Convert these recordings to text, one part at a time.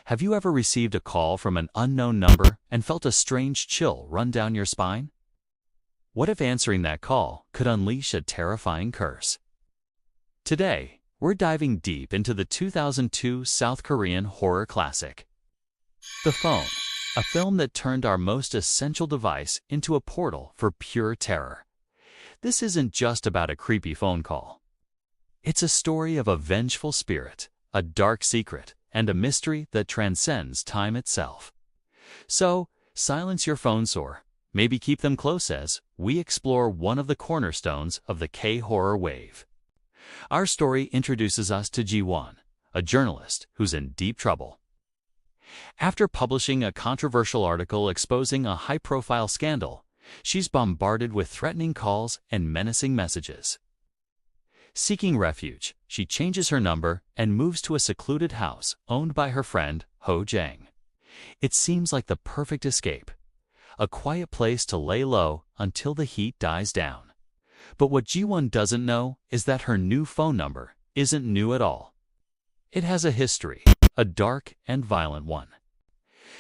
Have you ever received a call from an unknown number and felt a strange chill run down your spine? What if answering that call could unleash a terrifying curse? Today, we're diving deep into the 2002 South Korean horror classic, The Phone, a film that turned our most essential device into a portal for pure terror. This isn't just about a creepy phone call. It's a story of a vengeful spirit, a dark secret, and a mystery that transcends time itself. So, silence your phones or maybe keep them close as we explore one of the cornerstones of the K-horror wave. Our story introduces us to Ji-won, a journalist who's in deep trouble. After publishing a controversial article exposing a high-profile scandal, she's bombarded with threatening calls and menacing messages. Seeking refuge, she changes her number and moves to a secluded house owned by her friend, Ho Jang. It seems like the perfect escape, a quiet place to lay low until the heat dies down. But what Ji-won doesn't know is that her new phone number isn't new at all. It has a history, a dark and violent one.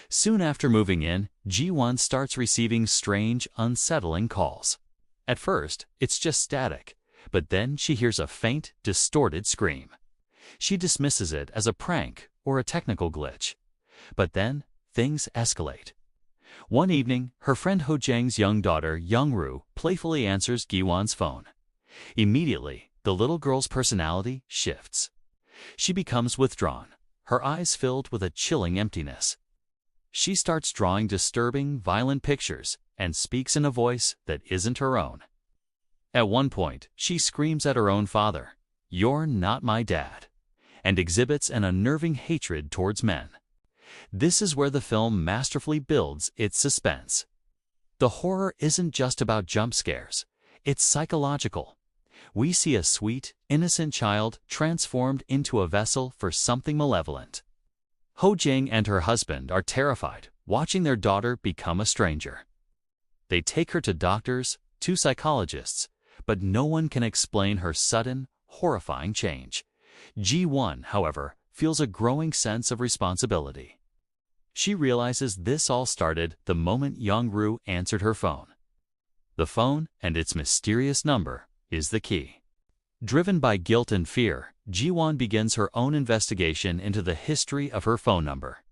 Soon after moving in, Ji-won starts receiving strange, unsettling calls. At first, it's just static, but then she hears a faint, distorted scream. She dismisses it as a prank or a technical glitch. But then, things escalate. One evening, her friend Ho Jang's young daughter, Young-ru, playfully answers Gi-won's phone. Immediately, the little girl's personality shifts. She becomes withdrawn, her eyes filled with a chilling emptiness. She starts drawing disturbing, violent pictures and speaks in a voice that isn't her own. At one point, she screams at her own father, "You're not my dad," and exhibits an unnerving hatred towards men. This is where the film masterfully builds its suspense. The horror isn't just about jump scares, it's psychological. We see a sweet, innocent child transformed into a vessel for something malevolent. Ho Jang and her husband are terrified, watching their daughter become a stranger. They take her to doctors, to psychologists, but no one can explain her sudden, horrifying change. Ji-won, however, feels a growing sense of responsibility. She realizes this all started the moment Young-ru answered her phone. The phone and its mysterious number is the key. Driven by guilt and fear, Ji-won begins her own investigation into the history of her phone number.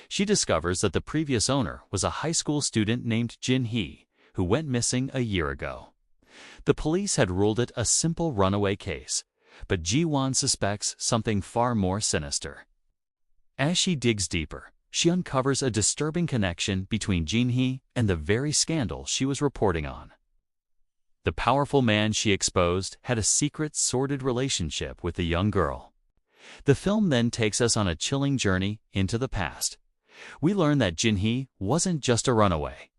She discovers that the previous owner was a high school student named Jin-hee, who went missing a year ago. The police had ruled it a simple runaway case, but Ji-won suspects something far more sinister. As she digs deeper, she uncovers a disturbing connection between Jin-hee and the very scandal she was reporting on. The powerful man she exposed had a secret, sordid relationship with the young girl. The film then takes us on a chilling journey into the past. We learn that Jin-hee wasn't just a runaway.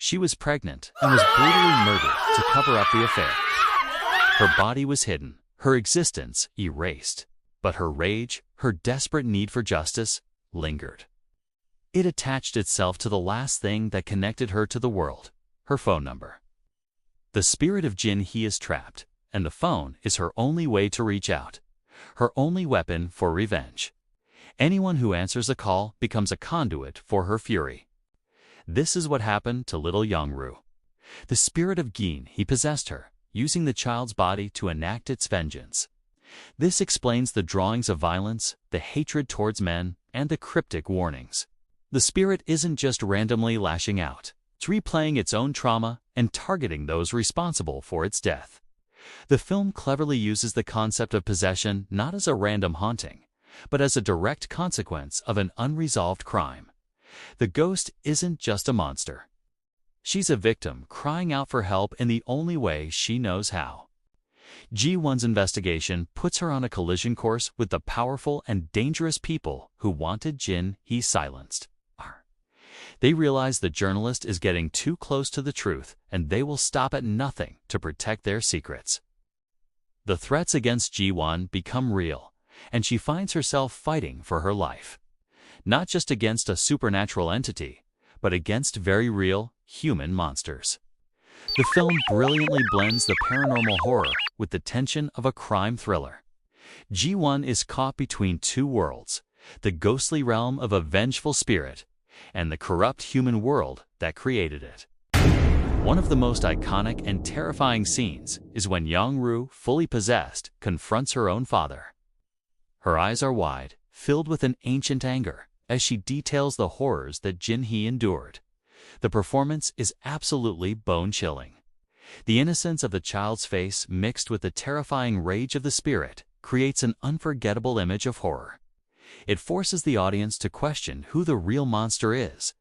She was pregnant and was brutally murdered to cover up the affair. Her body was hidden, her existence erased, but her rage, her desperate need for justice, lingered. It attached itself to the last thing that connected her to the world, her phone number. The spirit of Jin-hee is trapped, and the phone is her only way to reach out, her only weapon for revenge. Anyone who answers a call becomes a conduit for her fury. This is what happened to little Young-ru. The spirit of Jin-hee possessed her, using the child's body to enact its vengeance. This explains the drawings of violence, the hatred towards men, and the cryptic warnings. The spirit isn't just randomly lashing out. It's replaying its own trauma and targeting those responsible for its death. The film cleverly uses the concept of possession not as a random haunting, but as a direct consequence of an unresolved crime. The ghost isn't just a monster. She's a victim crying out for help in the only way she knows how. Ji-won's investigation puts her on a collision course with the powerful and dangerous people who wanted Jin-hee silenced. They realize the journalist is getting too close to the truth, and they will stop at nothing to protect their secrets. The threats against Ji-won become real, and she finds herself fighting for her life. Not just against a supernatural entity, but against very real, human monsters. The film brilliantly blends the paranormal horror with the tension of a crime thriller. Ji-won is caught between two worlds, the ghostly realm of a vengeful spirit, and the corrupt human world that created it. One of the most iconic and terrifying scenes is when Yang-Ru, fully possessed, confronts her own father. Her eyes are wide, filled with an ancient anger, as she details the horrors that Jin-Hee endured. The performance is absolutely bone-chilling. The innocence of the child's face mixed with the terrifying rage of the spirit creates an unforgettable image of horror. It forces the audience to question who the real monster is: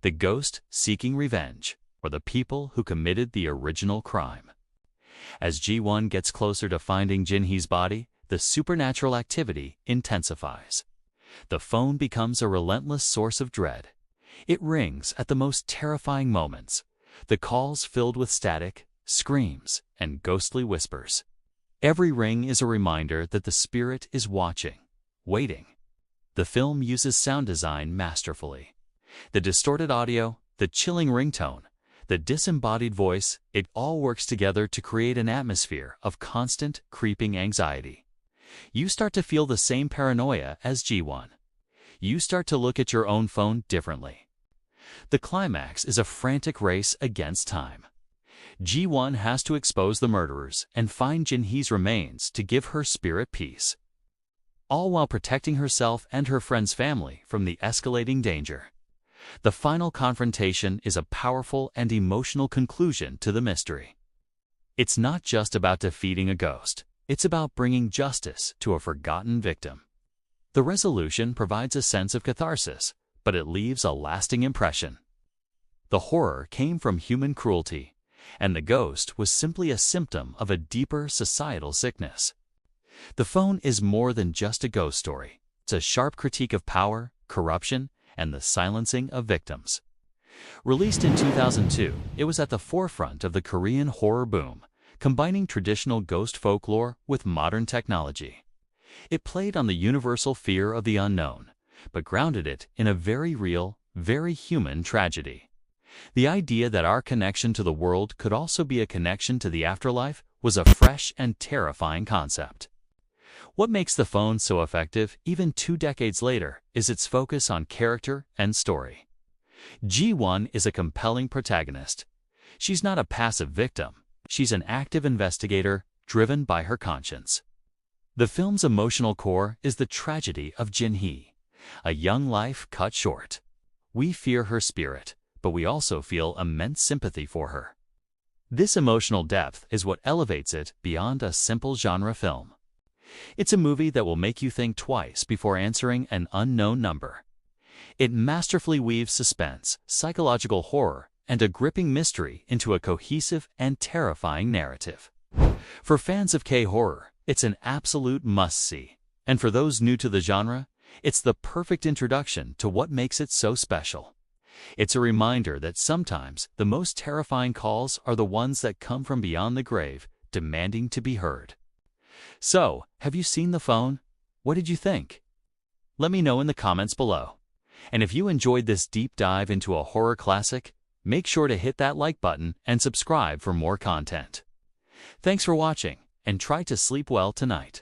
the ghost seeking revenge, or the people who committed the original crime. As Ji-won gets closer to finding Jin-Hee's body, the supernatural activity intensifies. The phone becomes a relentless source of dread. It rings at the most terrifying moments, the calls filled with static, screams, and ghostly whispers. Every ring is a reminder that the spirit is watching, waiting. The film uses sound design masterfully. The distorted audio, the chilling ringtone, the disembodied voice, it all works together to create an atmosphere of constant, creeping anxiety. You start to feel the same paranoia as Ji-won. You start to look at your own phone differently. The climax is a frantic race against time. Ji-won has to expose the murderers and find Jin-Hee's remains to give her spirit peace, all while protecting herself and her friend's family from the escalating danger. The final confrontation is a powerful and emotional conclusion to the mystery. It's not just about defeating a ghost, it's about bringing justice to a forgotten victim. The resolution provides a sense of catharsis, but it leaves a lasting impression. The horror came from human cruelty, and the ghost was simply a symptom of a deeper societal sickness. The Phone is more than just a ghost story. It's a sharp critique of power, corruption, and the silencing of victims. Released in 2002, it was at the forefront of the Korean horror boom, combining traditional ghost folklore with modern technology. It played on the universal fear of the unknown, but grounded it in a very real, very human tragedy. The idea that our connection to the world could also be a connection to the afterlife was a fresh and terrifying concept. What makes The Phone so effective, even 2 decades later, is its focus on character and story. Ji-won is a compelling protagonist. She's not a passive victim. She's an active investigator driven by her conscience. The film's emotional core is the tragedy of Jin-Hee, a young life cut short. We fear her spirit, but we also feel immense sympathy for her. This emotional depth is what elevates it beyond a simple genre film. It's a movie that will make you think twice before answering an unknown number. It masterfully weaves suspense, psychological horror, and a gripping mystery into a cohesive and terrifying narrative. For fans of K-horror, it's an absolute must-see. And for those new to the genre, it's the perfect introduction to what makes it so special. It's a reminder that sometimes the most terrifying calls are the ones that come from beyond the grave, demanding to be heard. So, have you seen The Phone? What did you think? Let me know in the comments below. And if you enjoyed this deep dive into a horror classic, make sure to hit that like button and subscribe for more content. Thanks for watching, and try to sleep well tonight.